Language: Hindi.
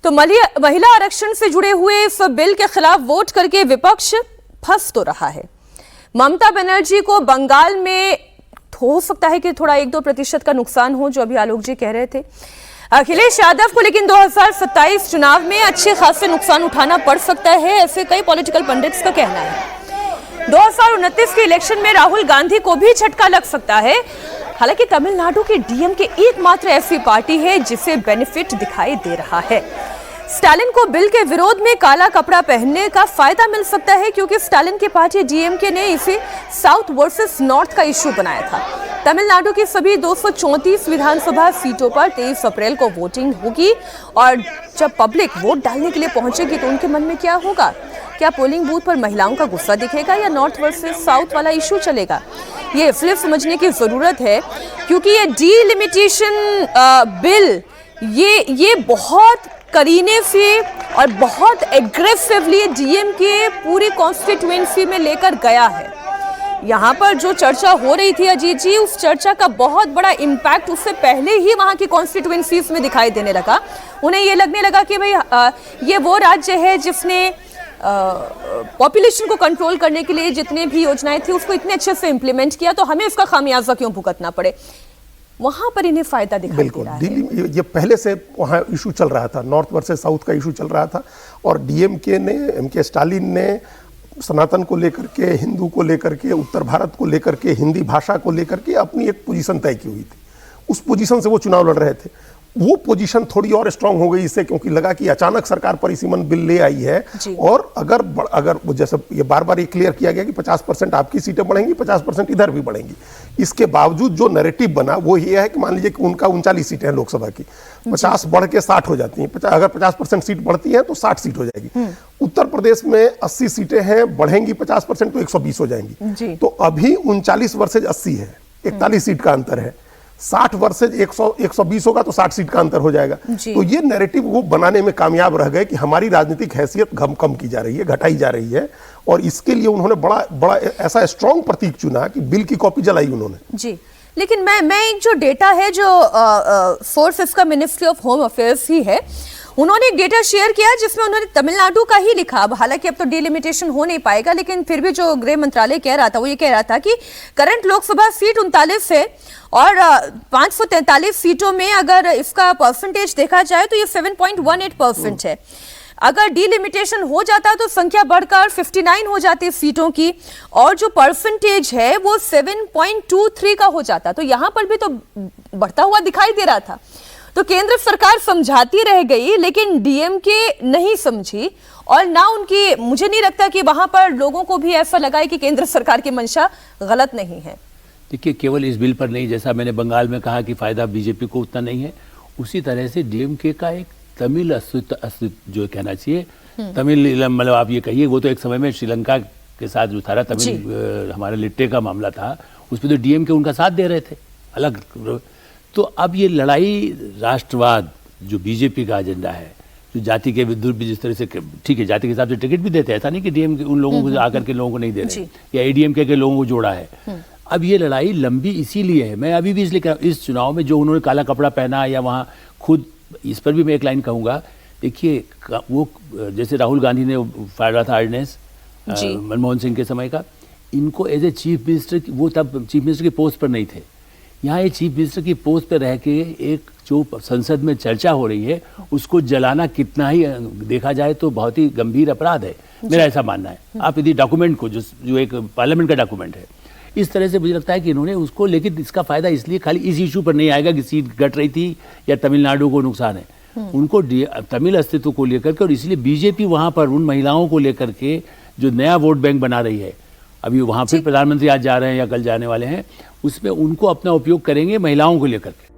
तो महिला आरक्षण से जुड़े हुए इस बिल के खिलाफ वोट करके विपक्ष फंस तो रहा है। ममता बनर्जी को बंगाल में हो सकता है कि थोड़ा 1-2% का नुकसान हो, जो अभी आलोक जी कह रहे थे। अखिलेश यादव को लेकिन 2027 चुनाव में अच्छे खासे नुकसान उठाना पड़ सकता है, ऐसे कई पॉलिटिकल पंडित्स का कहना है। 2029 के इलेक्शन में राहुल गांधी को भी झटका लग सकता है। हालांकि तमिलनाडु की डीएमके एकमात्र ऐसी पार्टी है जिसे बेनिफिट दिखाई दे रहा है। स्टालिन को बिल के विरोध में काला कपड़ा पहनने का फायदा मिल सकता है, क्योंकि स्टालिन की पार्टी डीएमके ने इसे साउथ वर्सेस नॉर्थ का इश्यू बनाया था। तमिलनाडु की सभी 234 विधानसभा सीटों पर 23 अप्रैल को वोटिंग होगी और जब पब्लिक वोट डालने के लिए पहुंचेगी तो उनके मन में क्या होगा? क्या पोलिंग बूथ पर महिलाओं का गुस्सा दिखेगा या नॉर्थ वर्सेस साउथ वाला इश्यू चलेगा? ये इसलिए समझने की जरूरत है क्योंकि ये डीलिमिटेशन बिल ये बहुत करीने से और बहुत एग्रेसिवली डीएमके पूरी कॉन्स्टिट्यूएंसी में लेकर गया है। यहाँ पर जो चर्चा हो रही थी अजीत जी, उस चर्चा का बहुत बड़ा इम्पैक्ट उससे पहले ही वहाँ की कॉन्स्टिट्यूएंसीज में दिखाई देने लगा। उन्हें ये लगने लगा कि भाई ये वो राज्य है जिसने पॉपुलेशन को कंट्रोल करने के लिए जितने भी योजनाएं थी उसको इतने अच्छे से इम्प्लीमेंट किया, तो हमें इसका खामियाजा क्यों भुगतना पड़े। वहां पर इन्हें फायदा दिखाई दे रहा है। दिल्ली ये पहले से वहां इशू चल रहा था, नॉर्थ वर्सेस साउथ का इशू चल रहा था और डीएमके ने, एमके स्टालिन ने सनातन को लेकर के, हिंदू को लेकर के, उत्तर भारत को लेकर के, हिंदी भाषा को लेकर के अपनी एक पोजीशन तय की हुई थी। उस पोजीशन से वो चुनाव लड़ रहे थे। वो पोजीशन थोड़ी और स्ट्रांग हो गई इससे, क्योंकि लगा कि अचानक सरकार परिसीमन बिल ले आई है और अगर जैसे ये बार बार ये क्लियर किया गया कि 50% आपकी सीटें बढ़ेंगी, 50% इधर भी बढ़ेंगी। इसके बावजूद जो नैरेटिव बना वो ये है कि मान लीजिए कि उनका 39 सीटें हैं लोकसभा की, 50 बढ़ के 60 हो जाती हैं। अगर 50% सीट बढ़ती है तो 60 सीट हो जाएगी। उत्तर प्रदेश में 80 सीटें हैं, बढ़ेंगी 50% तो 120 हो जाएंगी। तो अभी 39 वर्सेज 80 है, 41 सीट का अंतर है। 60 वर्सेज 120 होगा तो 60 सीट का अंतर हो जाएगा। तो ये नैरेटिव वो बनाने में कामयाब रह गए कि हमारी राजनीतिक हैसियत कम की जा रही है, घटाई जा रही है, और इसके लिए उन्होंने बड़ा ऐसा स्ट्रॉन्ग प्रतीक चुना कि बिल की कॉपी जलाई उन्होंने। जी, लेकिन मैं एक जो डेटा है जो सोर्स इसका मिनिस्ट्री ऑफ होम अफेयर्स ही है, उन्होंने एक डेटा शेयर किया जिसमें उन्होंने तमिलनाडु का ही लिखा। अब हालांकि अब तो डिलिमिटेशन हो नहीं पाएगा, लेकिन फिर भी जो गृह मंत्रालय कह रहा था वो ये कह रहा था कि करंट लोकसभा सीट 39 है और 543 सीटों में अगर इसका परसेंटेज देखा जाए तो ये 7.18% है। अगर डिलिमिटेशन हो जाता तो संख्या बढ़कर 59 हो जाती सीटों की और जो परसेंटेज है वो 7.23 का हो जाता। तो यहां पर भी तो बढ़ता हुआ दिखाई दे रहा था। तो केंद्र सरकार समझाती रह गई, लेकिन डीएमके नहीं समझी और ना उनकी, मुझे नहीं लगता कि वहां पर लोगों को भी ऐसा लगा है कि केंद्र सरकार की मंशा गलत नहीं है। देखिए, केवल इस बिल पर नहीं, जैसा मैंने बंगाल में कहा कि फायदा बीजेपी को उतना नहीं है, उसी तरह से डीएमके का एक तमिल अस्तित्व जो कहना चाहिए, तमिल मतलब आप ये कहिए, वो तो एक समय में श्रीलंका के साथ जो था तमिल हमारे लिट्टे का मामला था, उसमें तो डीएमके उनका साथ दे रहे थे अलग। तो अब ये लड़ाई राष्ट्रवाद जो बीजेपी का एजेंडा है, जो जाति के विरुद्ध भी जिस तरह से, ठीक है जाति के हिसाब से टिकट भी देते हैं, ऐसा नहीं कि डीएमके उन लोगों को आकर के लोगों को नहीं दे रहे या एडीएमके के लोगों को जोड़ा है। अब ये लड़ाई लंबी इसीलिए है, मैं अभी भी इसलिए कह रहा हूं, इस चुनाव में जो उन्होंने काला कपड़ा पहना या वहाँ खुद, इस पर भी मैं एक लाइन कहूँगा। देखिए, वो जैसे राहुल गांधी ने फाड़ा था ऑर्डिनेंस मनमोहन सिंह के समय का, इनको एज ए चीफ मिनिस्टर, वो तब चीफ मिनिस्टर की पोस्ट पर नहीं थे, यहाँ ये चीफ मिनिस्टर की पोस्ट पर रह के एक जो संसद में चर्चा हो रही है उसको जलाना कितना ही देखा जाए तो बहुत ही गंभीर अपराध है, मेरा ऐसा मानना है। आप यदि डॉक्यूमेंट को जो एक पार्लियामेंट का डॉक्यूमेंट है, इस तरह से मुझे लगता है कि इन्होंने उसको, लेकिन इसका फायदा इसलिए खाली इस इशू पर नहीं आएगा कि सीट घट रही थी या तमिलनाडु को नुकसान है, उनको तमिल अस्तित्व को लेकर के, और इसलिए बीजेपी वहाँ पर उन महिलाओं को लेकर के जो नया वोट बैंक बना रही है, अभी वहाँ फिर प्रधानमंत्री आज जा रहे हैं या कल जाने वाले हैं, उसमें उनको अपना उपयोग करेंगे महिलाओं को लेकर के।